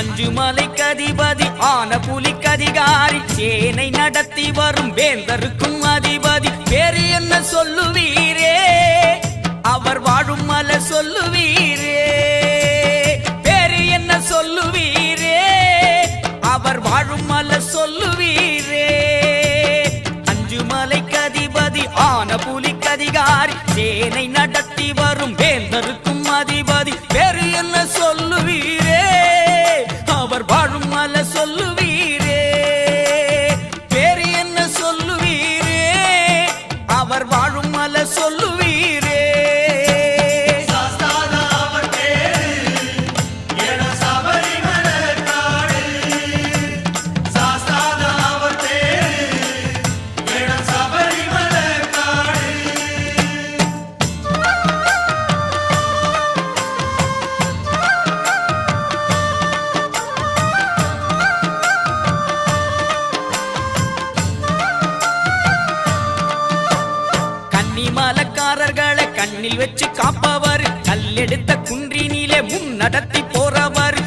அஞ்சுமலைக்கு அதிபதி ஆன புலிக்கு அதிகாரி சேனை நடத்தி வரும் வேந்தருக்கும் அதிபதி பேரு என்ன சொல்லுவீரே அவர் வாழும் மலை சொல்லுவீரே பேரு என்ன சொல்லுவீரே அவர் வாழும் மலை சொல்லுவீரே அஞ்சுமலைக்கு அதிபதி ஆன புலிக்கு அதிகாரி சேனை நடத்தி வரும் வேந்தருக்கும் அதிபதி பேரு என்ன சொல்லுவீரே அவர் வாழும் மலை சொல்லுவீரே பேரு என்ன சொல்லுவீரே அவர் வாழும் மலை சொல்லுவீரே மலக்காரர்களை கண்ணில் வச்சு காப்பவர் கல்லெடுத்த குன்றினிலே முன் நடத்தி போறவர்